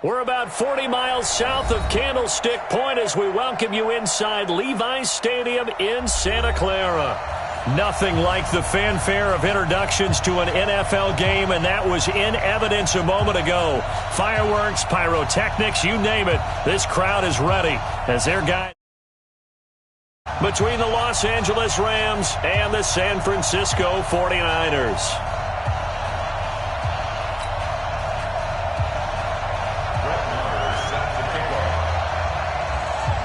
We're about 40 miles south of Candlestick Point as we welcome you inside Levi's Stadium in Santa Clara. Nothing like the fanfare of introductions to an NFL game, and that was in evidence a moment ago. Fireworks, pyrotechnics, you name it. This crowd is ready as their guy between the Los Angeles Rams and the San Francisco 49ers.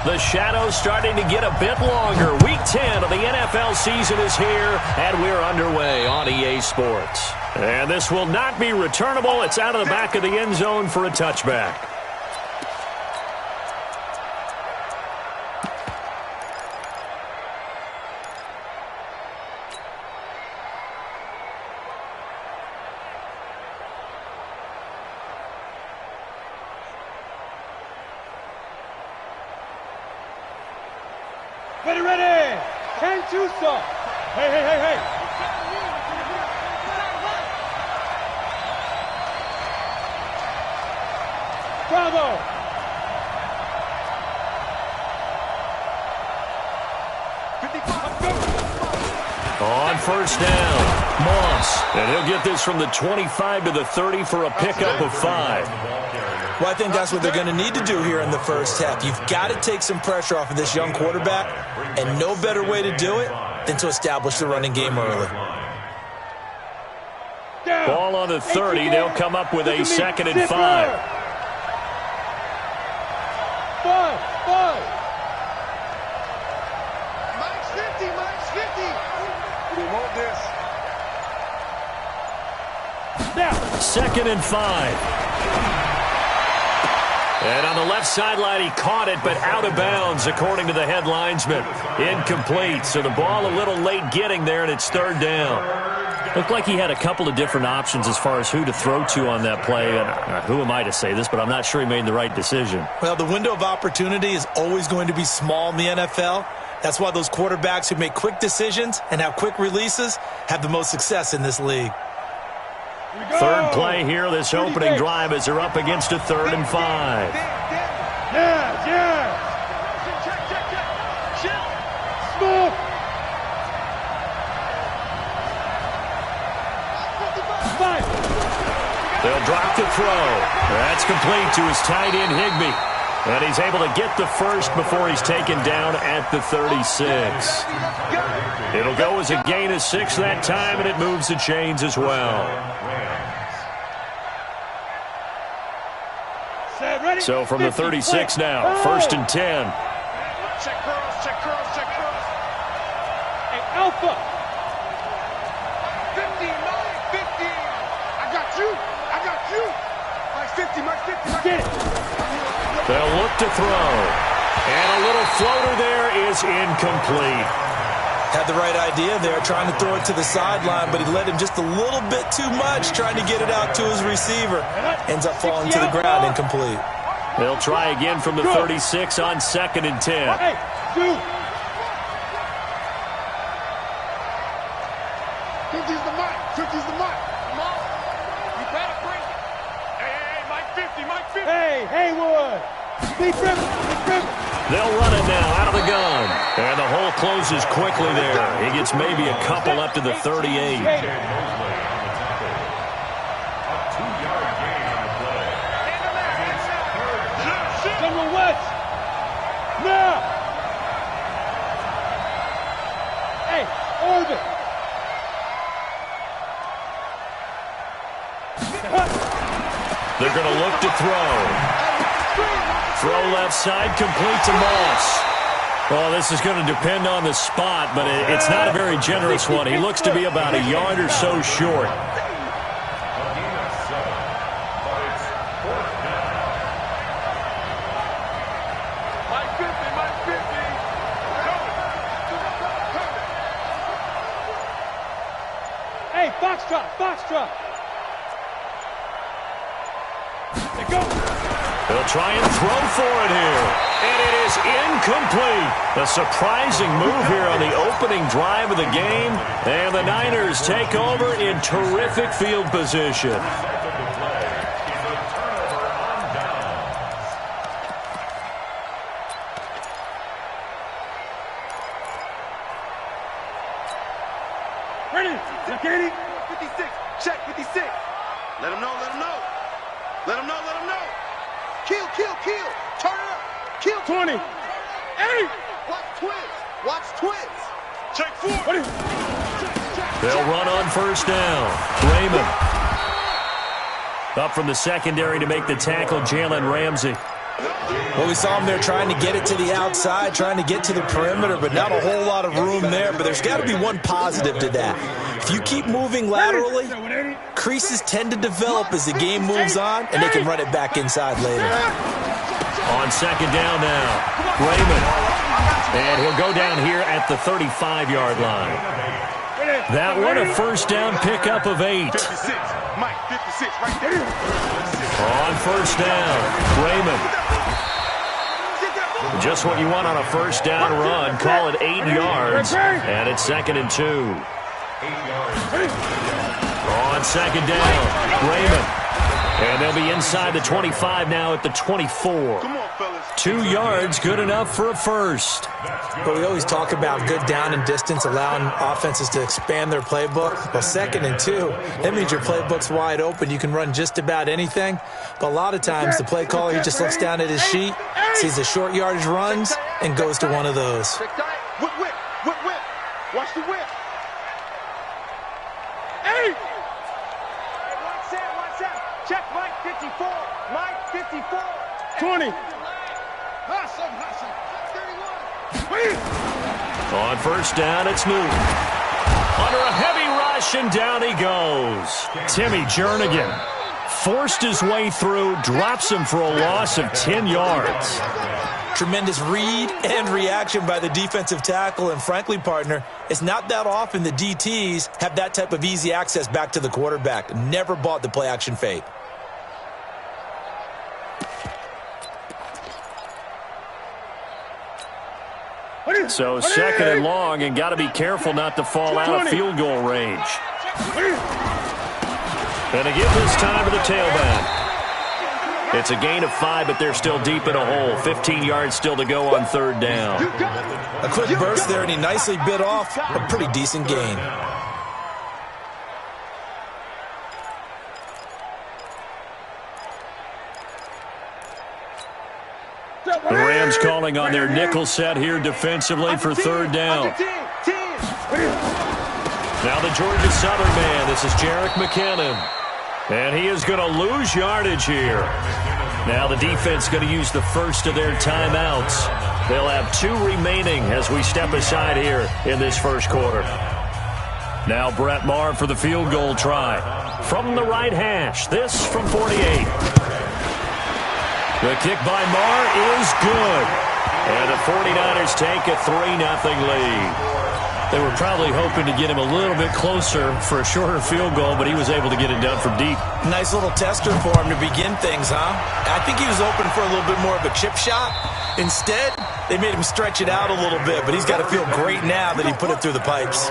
The shadow's starting to get a bit longer. Week 10 of the NFL season is here, and we're underway on EA Sports. And this will not be returnable. It's out of the back of the end zone for a touchback. Ready, ready! Ken Tuso! Hey, hey, hey, hey! Bravo! On first down, Moss. And he'll get this from the 25 to the 30 for a pickup of 5. Well, I think that's what they're going to need to do here in the first half. You've got to take some pressure off of this young quarterback, and no better way to do it than to establish the running game early. Ball on the 30. They'll come up with a 2nd and 5. 5. Mike's 50, Mike's 50. We want this. Now, 2nd and 5. And on the left sideline, he caught it, but out of bounds, according to the head linesman. Incomplete, so the ball a little late getting there, and it's 3rd down. Looked like he had a couple of different options as far as who to throw to on that play. And who am I to say this, but I'm not sure he made the right decision. Well, the window of opportunity is always going to be small in the NFL. That's why those quarterbacks who make quick decisions and have quick releases have the most success in this league. 3rd play here, this opening drive, as they're up against a 3rd and 5. Yeah. Smoke. They'll drop the throw. That's complete to his tight end, Higbee. And he's able to get the first before he's taken down at the 36. It'll go as a gain of 6 that time, and it moves the chains as well. So from the 36 now, 1st and 10. Check cross. Hey, Alpha. 50. I got you. Mike 50. Get it. They'll look to throw. And a little floater there is incomplete. Had the right idea there, trying to throw it to the sideline, but he led him just a little bit too much, trying to get it out to his receiver. Ends up falling to the ground, incomplete. They'll try again from the 36 on 2nd and 10. Hey, dude. 50's the mic. Come on. You better bring it. Hey, Mike 50. Hey, Haywood. Deep river. They'll run it now out of the gun. And the hole closes quickly there. He gets maybe a couple up to the 38. General West. Now. Hey, orbit. They're going to look to throw. Throw left side, complete to Moss. Well, this is going to depend on the spot, but it's not a very generous one. He looks to be about a yard or so short. Hey, Foxtrot. They go. They'll try and throw for it here. And it is incomplete. A surprising move here on the opening drive of the game. And the Niners take over in terrific field position. Ready? Check 80. 56. Check 56. Let him know, let him know. Let him know, let him know. Kill, kill, kill. Turn it up. Kill. 20. 8. Watch twins. Watch twins. Check 4. Ready? They'll run on first down. Raymond. Up from the secondary to make the tackle, Jalen Ramsey. Well, we saw him there trying to get it to the outside, trying to get to the perimeter, but not a whole lot of room there. But there's got to be one positive to that. If you keep moving laterally, creases tend to develop as the game moves on, and they can run it back inside later. On second down now, Raymond. And he'll go down here at the 35-yard line. That one a first down pickup of 8. 56. Mike, 56 right there. On first down, Raymond. Just what you want on a first down run. Call it 8 yards. And it's 2nd and 2. On second down, Raymond. And they'll be inside the 25 now at the 24. Come on, fellas. 2 yards, good enough for a first. But we always talk about good down and distance, allowing offenses to expand their playbook. Well, 2nd and 2, that means your playbook's wide open. You can run just about anything. But a lot of times, the play caller, he just looks down at his sheet, sees the short yardage runs, and goes to one of those. Whip, whip, whip, whip. Watch the whip. 8. Watch out. Check Mike 54. Mike 54. 20. Hustle. 31. On first down, it's Newton. Under a heavy rush, and down he goes. Timmy Jernigan forced his way through, drops him for a loss of 10 yards. Tremendous read and reaction by the defensive tackle. And frankly, partner, it's not that often the DTs have that type of easy access back to the quarterback. Never bought the play-action fake. So 2nd and long, and got to be careful not to fall out of field goal range. And to give this time to the tailback. It's a gain of 5, but they're still deep in a hole. 15 yards still to go on 3rd down. A quick burst there, and he nicely bit off a pretty decent gain. The Rams calling on their nickel set here defensively for 3rd down. Now the Georgia Southern man. This is Jerick McKinnon. And he is going to lose yardage here. Now the defense going to use the first of their timeouts. They'll have 2 remaining as we step aside here in this first quarter. Now Brett Maher for the field goal try. From the right hash, this from 48. The kick by Maher is good. And the 49ers take a 3-0 lead. They were probably hoping to get him a little bit closer for a shorter field goal, but he was able to get it done from deep. Nice little tester for him to begin things, huh? I think he was open for a little bit more of a chip shot. Instead, they made him stretch it out a little bit, but he's got to feel great now that he put it through the pipes.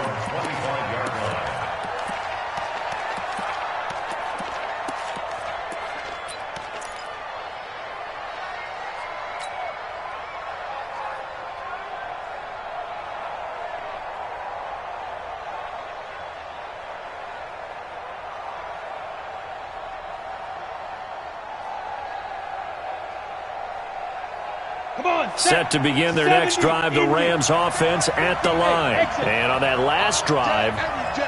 Set to begin their next drive, the Rams offense at the line. And on that last drive,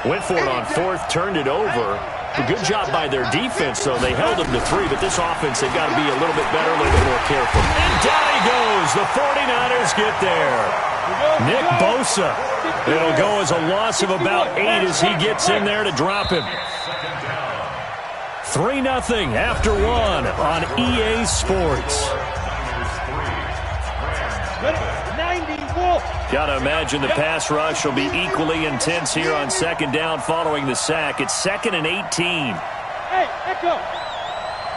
went for it on 4th, turned it over. A good job by their defense, though. They held them to 3, but this offense, they've got to be a little bit better, a little bit more careful. And down he goes. The 49ers get there. Nick Bosa. It'll go as a loss of about 8 as he gets in there to drop him. 3-0 after 1 on EA Sports. Got to imagine the pass rush will be equally intense here on 2nd down following the sack. It's 2nd and 18. Hey, Echo.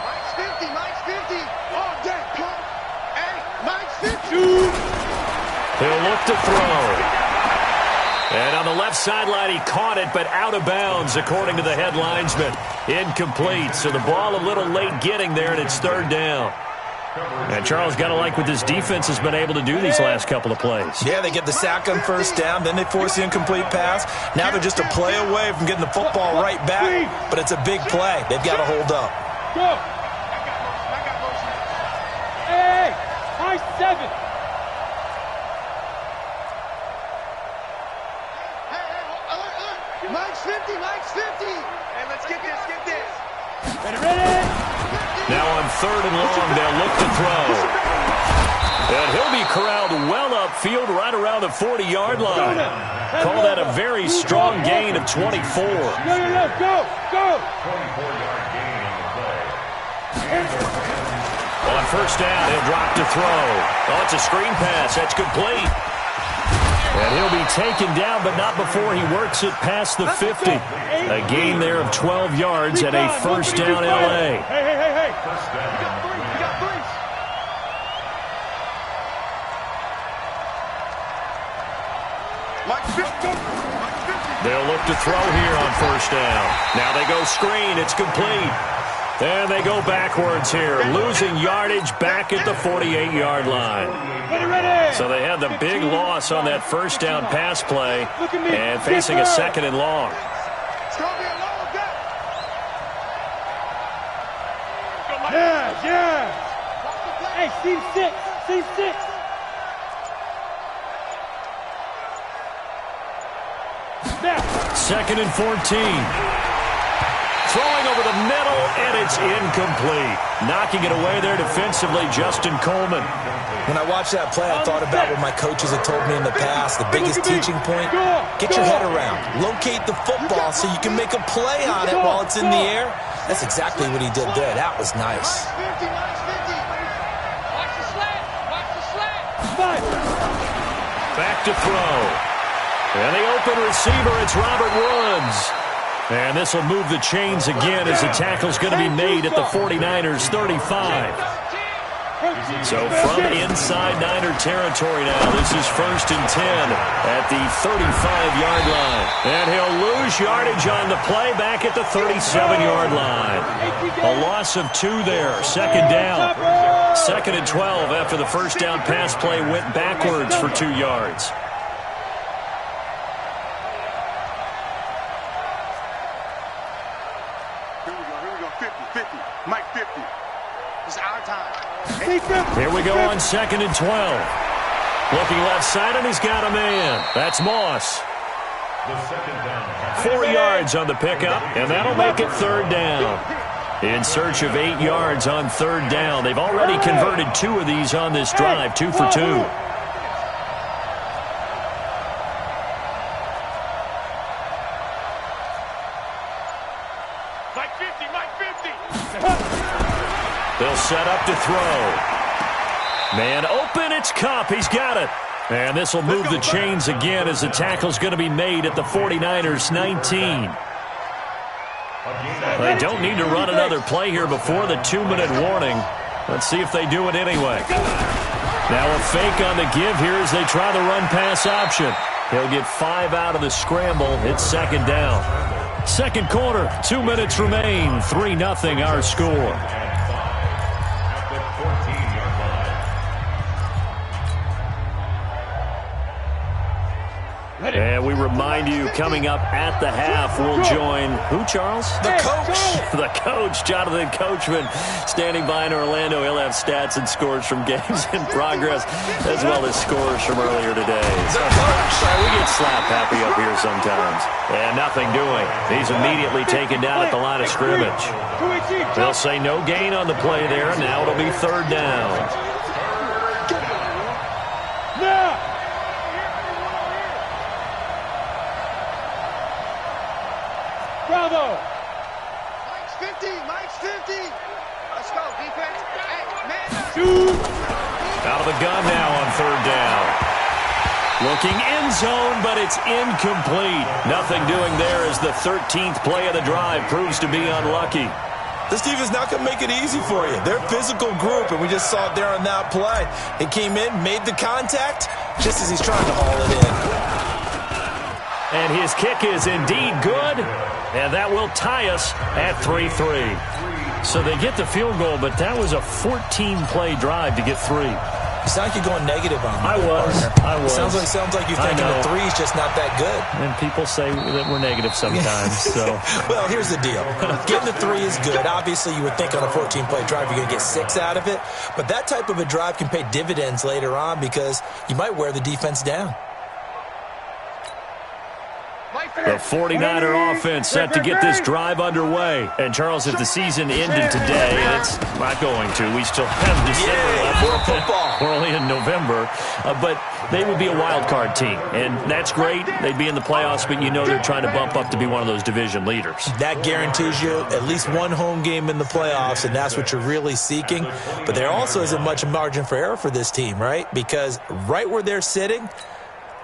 Mike's 50. Mike's 50. All day, pump. Hey, Mike's 50. He'll look to throw. And on the left sideline, he caught it, but out of bounds, according to the head linesman. Incomplete, so the ball a little late getting there, and it's 3rd down. And Charles, got to like what this defense has been able to do these last couple of plays. Yeah, they get the sack on first down, then they force the incomplete pass. Now they're just a play away from getting the football right back, but it's a big play. They've got to hold up. Go. Hey, high 7. Hey, Mike's 50, Mike's 50. Hey, let's get this. Ready. Now on 3rd and long, they'll look to throw. And he'll be corralled well upfield right around the 40-yard line. Call that a very strong gain of 24. Go. On first down, he'll drop to throw. Oh, it's a screen pass. That's complete. And he'll be taken down, but not before he works it past the 50. A gain there of 12 yards and a first down L.A. Hey. You got three. Mike's 50. They'll look to throw here on first down. Now they go screen. It's complete. And they go backwards here, losing yardage back at the 48-yard line. So they had the big loss on that first down pass play and facing a 2nd and long. It's going to be a long day. Yeah. Hey, C6. 2nd and 14. Throwing over the middle, and it's incomplete. Knocking it away there defensively, Justin Coleman. When I watched that play, I thought about what my coaches had told me in the past. The biggest teaching point, get your head around. Locate the football so you can make a play on it while it's in the air. That's exactly what he did there. That was nice. Mike's 50. Watch the slant. Back to throw. And the open receiver, it's Robert Woods. And this will move the chains again as the tackle's going to be made at the 49ers 35. So from inside Niner territory now, this is 1st and 10 at the 35-yard line. And he'll lose yardage on the play back at the 37-yard line. A loss of 2 there, 2nd down. 2nd and 12 after the first down pass play went backwards for 2 yards. Mike 50. It's our time. Here we go on 2nd and 12. Looking left side, and he's got a man. That's Moss. 4 yards on the pickup, and that'll make it 3rd down. In search of 8 yards on 3rd down. They've already converted 2 of these on this drive, 2 for 2. They'll set up to throw. Man open, it's Kupp. He's got it. And this will move the chains again as the tackle's going to be made at the 49ers 19. They don't need to run another play here before the 2-minute warning. Let's see if they do it anyway. Now a fake on the give here as they try the run-pass option. He'll get 5 out of the scramble. It's 2nd down. 2nd quarter, 2 minutes remain. 3-0 our score. And we remind you, coming up at the half, we'll join who, Charles? The coach. The coach, Jonathan Coachman, standing by in Orlando. He'll have stats and scores from games in progress, as well as scores from earlier today. So, we get slap happy up here sometimes. And nothing doing. He's immediately taken down at the line of scrimmage. They'll say no gain on the play there. Now it'll be 3rd down. Bravo! Mike's 50. Let's go, defense. Hey, man. Shoot! Out of the gun now on 3rd down. Looking end zone, but it's incomplete. Nothing doing there as the 13th play of the drive proves to be unlucky. This defense not going to make it easy for you. They're a physical group, and we just saw it there on that play. He came in, made the contact, just as he's trying to haul it in. And his kick is indeed good, and that will tie us at 3-3. So they get the field goal, but that was a 14-play drive to get 3. You sound like you're going negative on me. I was. Sounds like you're thinking the 3's just not that good. And people say that we're negative sometimes. So, well, here's the deal. Getting the 3 is good. Obviously, you would think on a 14-play drive you're going to get 6 out of it. But that type of a drive can pay dividends later on because you might wear the defense down. The 49er offense set to get this drive underway. And, Charles, if the season ended today, and it's not going to, we still have December left. More football. We're only in November. But they would be a wild card team. And that's great. They'd be in the playoffs, but you know they're trying to bump up to be one of those division leaders. That guarantees you at least one home game in the playoffs, and that's what you're really seeking. But there also isn't much margin for error for this team, right? Because right where they're sitting,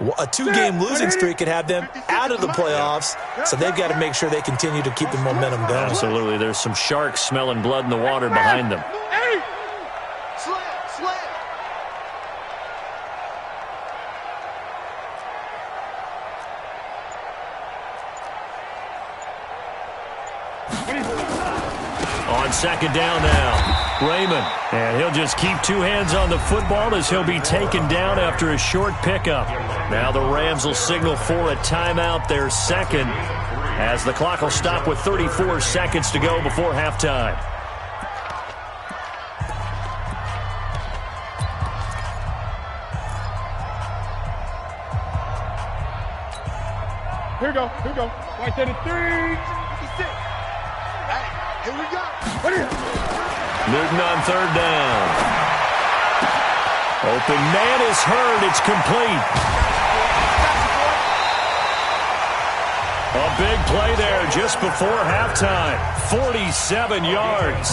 a 2-game losing streak could have them out of the playoffs, so they've got to make sure they continue to keep the momentum going. Absolutely. There's some sharks smelling blood in the water behind them. On second down now. Raymond, and he'll just keep 2 hands on the football as he'll be taken down after a short pickup. Now the Rams will signal for a timeout, their second, as the clock will stop with 34 seconds to go before halftime. Here we go. Right there to 3. 56. Hey, here we go. What is it? Newton on third down. Open man is heard. It's complete. A big play there just before halftime. 47 yards.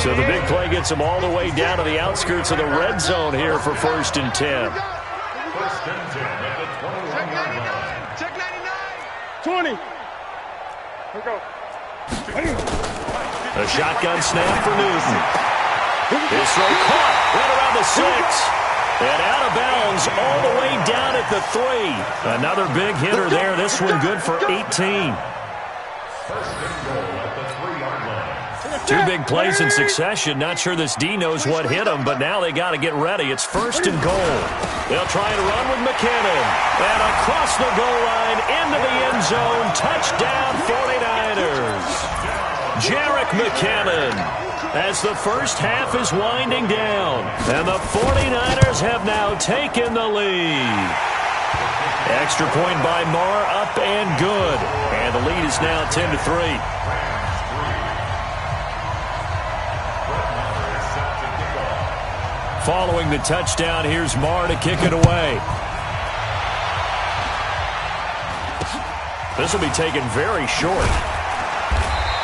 So the big play gets them all the way down to the outskirts of the red zone here for 1st and 10. Check 99. 20. Here we go. A shotgun snap for Newton. His throw caught right around the 6. And out of bounds all the way down at the 3. Another big hitter there. This one good for 18. 2 big plays in succession. Not sure this D knows what hit him, but now they got to get ready. It's 1st and goal. They'll try and run with McKinnon. And across the goal line into the end zone. Touchdown 49ers. Jerick McKinnon as the first half is winding down. And the 49ers have now taken the lead. Extra point by Marr, up and good. And the lead is now 10-3. Following the touchdown, here's Marr to kick it away. This will be taken very short.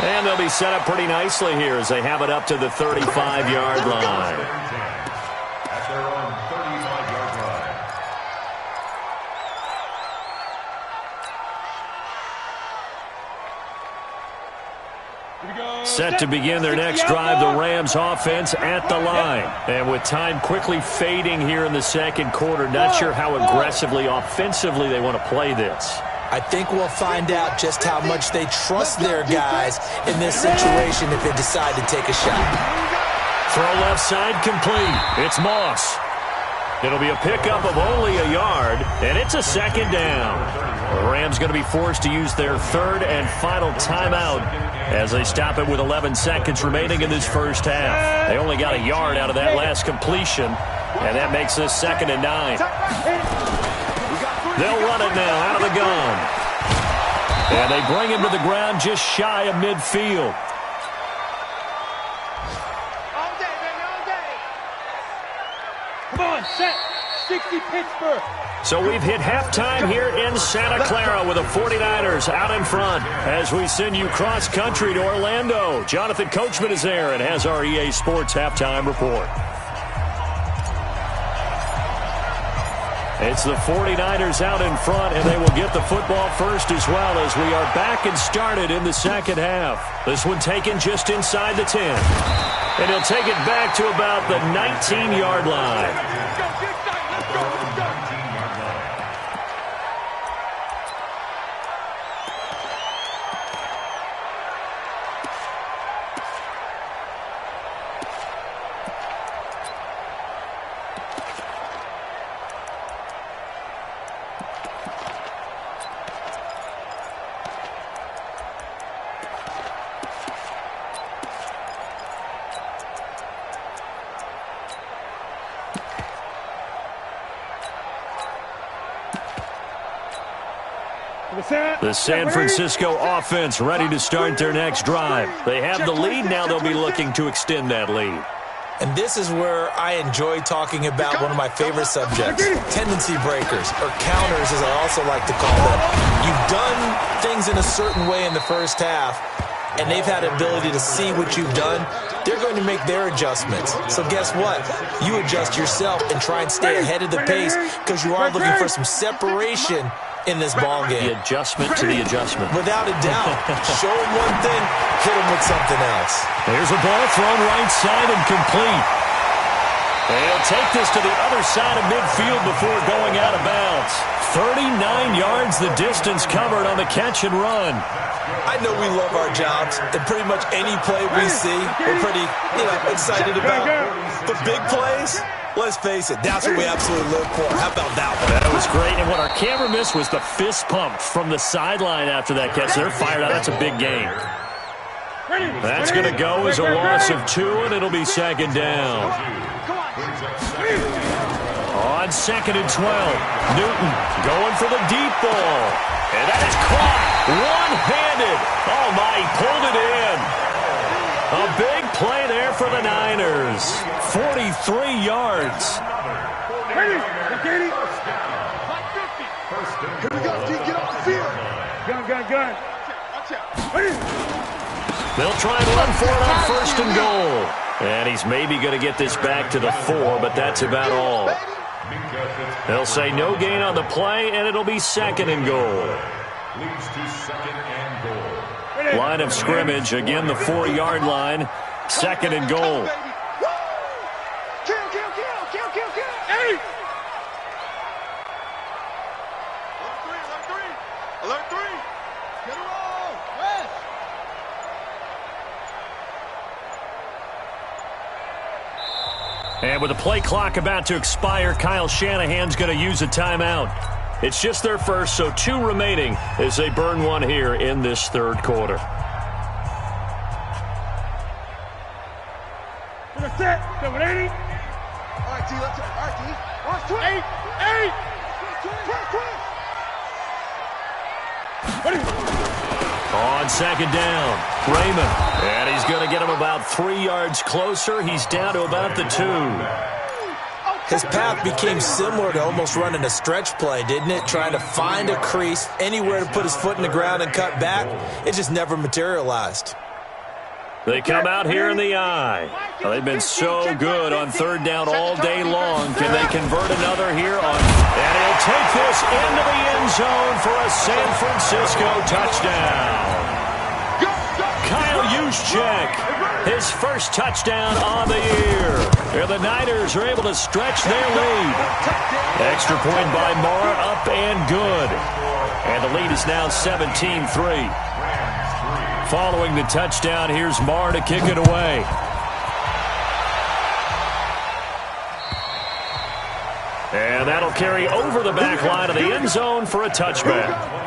And they'll be set up pretty nicely here as they have it up to the 35-yard line. At their own 35-yard line. Set to begin their next drive, the Rams offense at the line. And with time quickly fading here in the second quarter, not sure how aggressively, offensively they want to play this. I think we'll find out just how much they trust their guys in this situation if they decide to take a shot. Throw left side complete. It's Moss. It'll be a pickup of only a yard, and it's a second down. The Rams going to be forced to use their 3rd and final timeout as they stop it with 11 seconds remaining in this first half. They only got a yard out of that last completion, and that makes this 2nd and 9. They'll run it now out of the gun. And they bring him to the ground just shy of midfield. All day, baby, all day. Come on, set. 60 Pittsburgh. So we've hit halftime here in Santa Clara with the 49ers out in front as we send you cross-country to Orlando. Jonathan Coachman is there and has our EA Sports halftime report. It's the 49ers out in front, and they will get the football first as well as we are back and started in the second half. This one taken just inside the 10. And he'll take it back to about the 19-yard line. The San Francisco offense ready to start their next drive. They have the lead. Now they'll be looking to extend that lead. And this is where I enjoy talking about one of my favorite subjects, tendency breakers, or counters as I also like to call them. You've done things in a certain way in the first half, and they've had the ability to see what you've done. They're going to make their adjustments. So guess what? You adjust yourself and try and stay ahead of the pace because you are looking for some separation in this ball game. The adjustment to the adjustment. Without a doubt. Show them one thing, hit them with something else. Here's a ball thrown right side and complete. They'll take this to the other side of midfield before going out of bounds. 39 yards the distance covered on the catch and run. I know we love our jobs, and pretty much any play we see, we're pretty, excited about. But big plays, let's face it, that's what we absolutely live for. How about that one? That was great, and what our camera missed was the fist pump from the sideline after that catch. They're fired out. That's a big gain. That's going to go as a loss of 2, and it'll be second down. On 2nd and 12, Newton going for the deep ball. And that is caught one-handed. Oh, my, he pulled it in. A big play there for the Niners. 43 yards. Here we go, G, get off the field. Gun. Watch out. They'll try and run for it on 1st and goal. And he's maybe going to get this back to the 4, but that's about all. They'll say no gain on the play, and it'll be 2nd and goal. Leads to 2nd and goal. Line of scrimmage, again the 4-yard line. 2nd and goal. Kill. Hey! Alert 3. Get it all. West. And with the play clock about to expire, Kyle Shanahan's going to use a timeout. It's just their first, so 2 remaining as they burn one here in this 3rd quarter. Let's set. 780. All right, T. Let's all right, T. Watch 8. 12. On 2nd down, Raymond. And he's going to get him about 3 yards closer. He's down to about the 2. His path became similar to almost running a stretch play, didn't it? Trying to find a crease, anywhere to put his foot in the ground and cut back. It just never materialized. They come out here in the eye. Well, they've been so good on 3rd down all day long. Can they convert another here on? And he'll take this into the end zone for a San Francisco touchdown. Kyle Juszczyk, his first touchdown on the year. And the Niners are able to stretch their lead. Extra point by Mara, up and good. And the lead is now 17-3. Following the touchdown, here's Marr to kick it away. And that'll carry over the back line of the end zone for a touchback.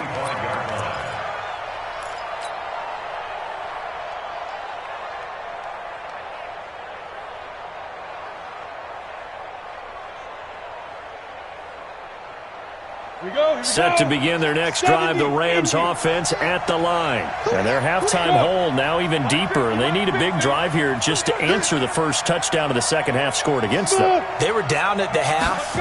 Set to begin their next drive, the Rams offense at the line. And their halftime hole now even deeper, and they need a big drive here just to answer the first touchdown of the second half scored against them. They were down at the half.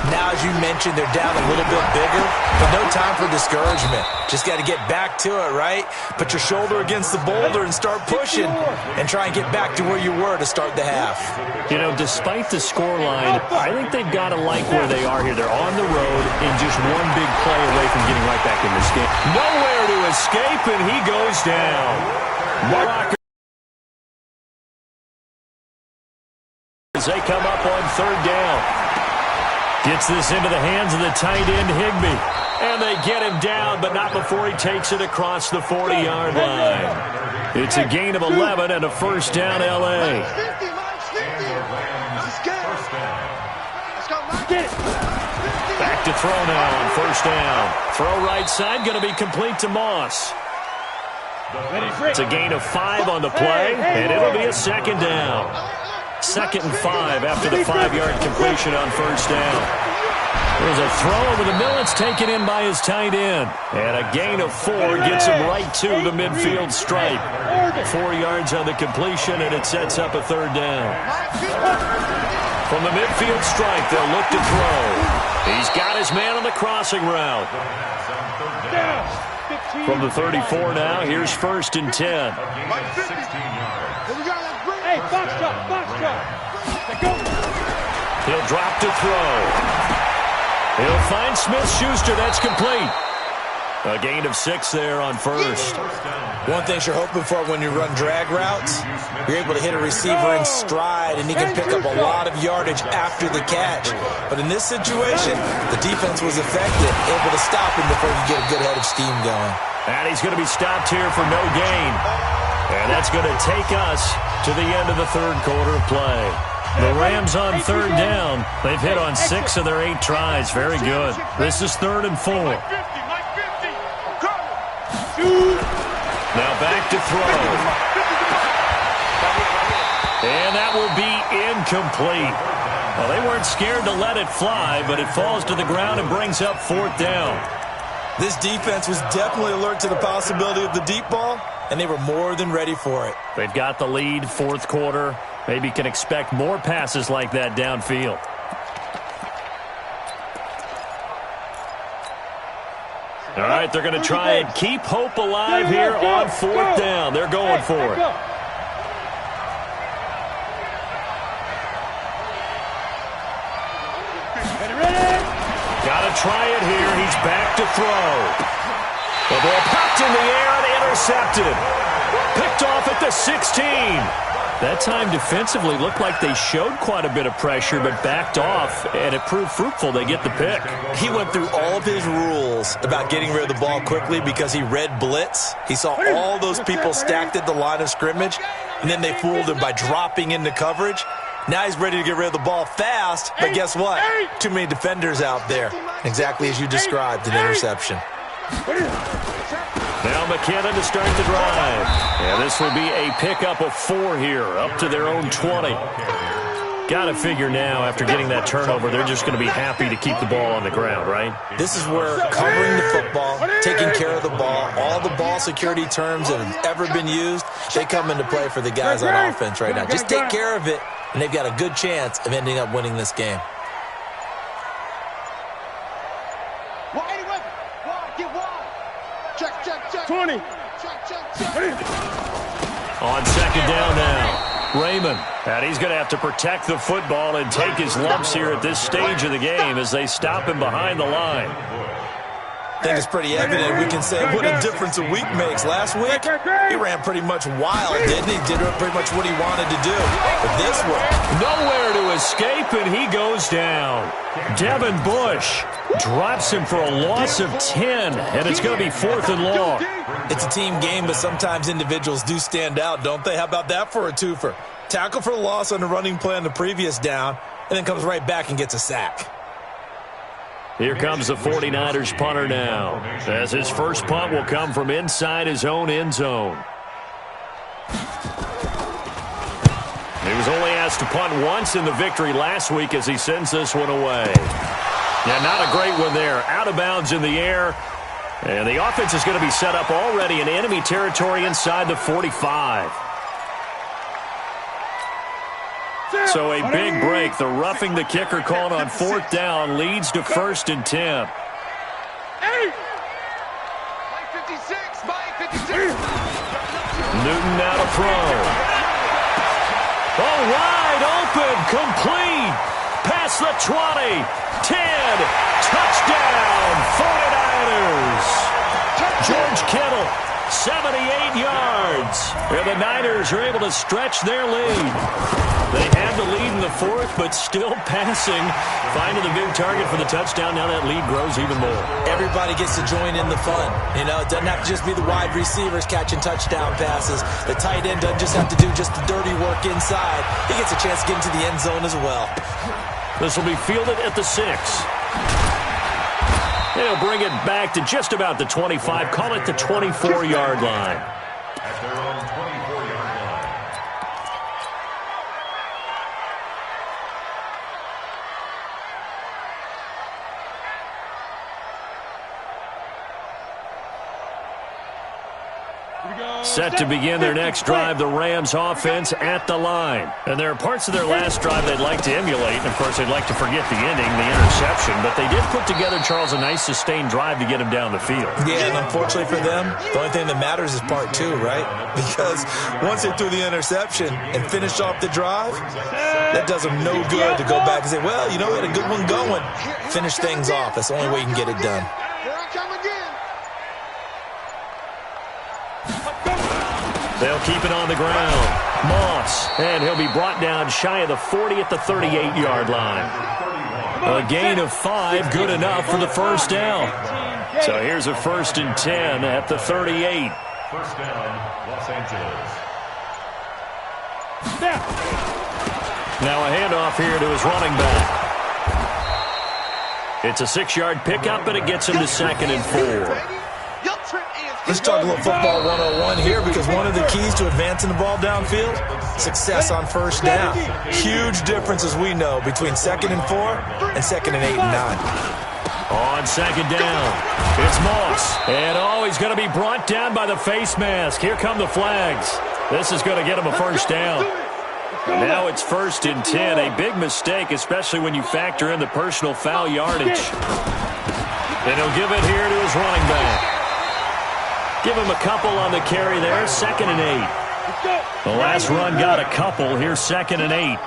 Now, as you mentioned, they're down a little bit bigger, but no time for discouragement. Just got to get back to it, right? Put your shoulder against the boulder and start pushing and try and get back to where you were to start the half. You know, despite the scoreline, I think they've got to like where they are here. They're on the road in just one big play away from getting right back in this game. Nowhere to escape, and he goes down. Morocco as they come up on 3rd down. Gets this into the hands of the tight end, Higbee. And they get him down, but not before he takes it across the 40-yard line. It's a gain of 11 and a first down, L.A. Back to throw now on 1st down. Throw right side, going to be complete to Moss. It's a gain of 5 on the play, and it'll be a 2nd down. 2nd and 5 after the 5-yard completion on 1st down. There's a throw over the middle. It's taken in by his tight end. And a gain of 4 gets him right to the midfield stripe. 4 yards on the completion, and it sets up a 3rd down. From the midfield stripe, they'll look to throw. He's got his man on the crossing route. From the 34 now, here's 1st and 10. Hey, box drop. He'll drop to throw. He'll find Smith-Schuster. That's complete. A gain of 6 there on 1st. One thing you're hoping for when you run drag routes, you're able to hit a receiver in stride, and he can pick up a lot of yardage after the catch. But in this situation, the defense was effective, able to stop him before he get a good head of steam going. And he's going to be stopped here for no gain. And that's going to take us to the end of the 3rd quarter of play. The Rams on 3rd down. They've hit on 6 of their 8 tries. Very good. This is 3rd and 4. Now back to throw. And that will be incomplete. Well, they weren't scared to let it fly, but it falls to the ground and brings up 4th down. This defense was definitely alert to the possibility of the deep ball, and they were more than ready for it. They've got the lead, 4th quarter. Maybe can expect more passes like that downfield. All right, they're going to try and keep hope alive here on 4th down. They're going for it. Got to try it here. He's back to throw. The ball popped in the air and intercepted. Picked off at the 16. That time defensively looked like they showed quite a bit of pressure but backed off, and it proved fruitful. They get the pick. He went through all of his rules about getting rid of the ball quickly because he read blitz. He saw all those people stacked at the line of scrimmage, and then they fooled him by dropping into coverage. Now he's ready to get rid of the ball fast, but guess what? Too many defenders out there. Exactly as you described, an interception. Now McKinnon to start the drive. And this will be a pickup of 4 here, up to their own 20. Got to figure now, after getting that turnover, they're just going to be happy to keep the ball on the ground, right? This is where covering the football, taking care of the ball, all the ball security terms that have ever been used, they come into play for the guys on offense right now. Just take care of it, and they've got a good chance of ending up winning this game. Check. 20. On 2nd down now, Raymond. And he's going to have to protect the football and take his lumps here at this stage of the game as they stop him behind the line. I think it's pretty evident. We can say what a difference a week makes. Last week, he ran pretty much wild, didn't he? Did pretty much what he wanted to do. But this one, nowhere to escape, and he goes down. Devin Bush drops him for a loss of 10, and it's going to be 4th and long. It's a team game, but sometimes individuals do stand out, don't they? How about that for a twofer? Tackle for a loss on the running play on the previous down, and then comes right back and gets a sack. Here comes the 49ers punter now, as his first punt will come from inside his own end zone. He was only asked to punt once in the victory last week as he sends this one away. Yeah, not a great one there. Out of bounds in the air. And the offense is going to be set up already in enemy territory inside the 45. So a big break. The roughing the kicker called on 4th down leads to 1st and 10. Newton now to throw. Oh, wide open, complete. Past the 20, 10, touchdown, 49ers. George Kittle, 78 yards. And the Niners are able to stretch their lead. They had the lead in the 4th, but still passing. Finding the big target for the touchdown. Now that lead grows even more. Everybody gets to join in the fun. You know, it doesn't have to just be the wide receivers catching touchdown passes. The tight end doesn't just have to do just the dirty work inside. He gets a chance to get into the end zone as well. This will be fielded at the 6. They'll bring it back to just about the 25. Call it the 24-yard line. At their own 24-yard line. Set to begin their next drive, the Rams offense at the line. And there are parts of their last drive they'd like to emulate. And, of course, they'd like to forget the ending, the interception. But they did put together, Charles, a nice sustained drive to get him down the field. Yeah, and unfortunately for them, the only thing that matters is part two, right? Because once they threw the interception and finished off the drive, that does them no good to go back and say, well, you know, we had a good one going. Finish things off. That's the only way you can get it done. Here I come again. They'll keep it on the ground. Moss, and he'll be brought down shy of the 40 at the 38-yard line. A gain of 5, good enough for the first down. So here's a 1st and 10 at the 38. First down, Los Angeles. Now a handoff here to his running back. It's a 6-yard pickup, and it gets him to 2nd and 4. Let's talk a little football 101 here, because one of the keys to advancing the ball downfield, success on first down. Huge difference, as we know, between 2nd and 4 and 2nd and 8 and 9. On 2nd down, it's Moss. And he's going to be brought down by the face mask. Here come the flags. This is going to get him a first down. And now it's 1st and 10. A big mistake, especially when you factor in the personal foul yardage. And he'll give it here to his running back. Give him a couple on the carry there, 2nd and 8. The last run got a couple. Here's 2nd and 8.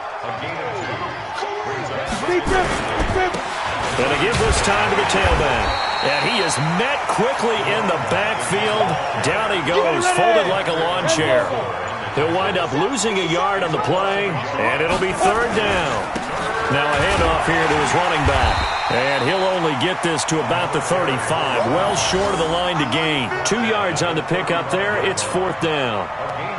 And to give this time to the tailback. And he is met quickly in the backfield. Down he goes, folded like a lawn chair. He'll wind up losing a yard on the play, and it'll be 3rd down. Now a handoff here to his running back. And he'll only get this to about the 35, well short of the line to gain. 2 yards on the pickup there. It's 4th down.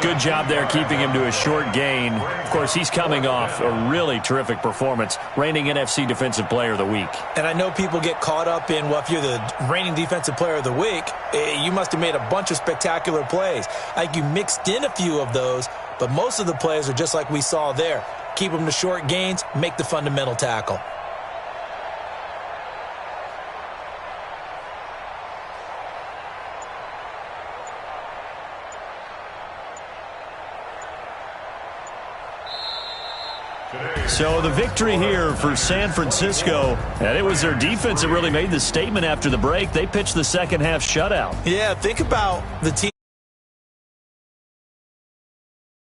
Good job there keeping him to a short gain. Of course, he's coming off a really terrific performance, reigning NFC Defensive Player of the Week. And I know people get caught up in, well, if you're the reigning Defensive Player of the Week, you must have made a bunch of spectacular plays. I think you mixed in a few of those, but most of the plays are just like we saw there. Keep them to short gains, make the fundamental tackle. So the victory here for San Francisco, and it was their defense that really made the statement after the break. They pitched the second half shutout. Yeah, think about the team.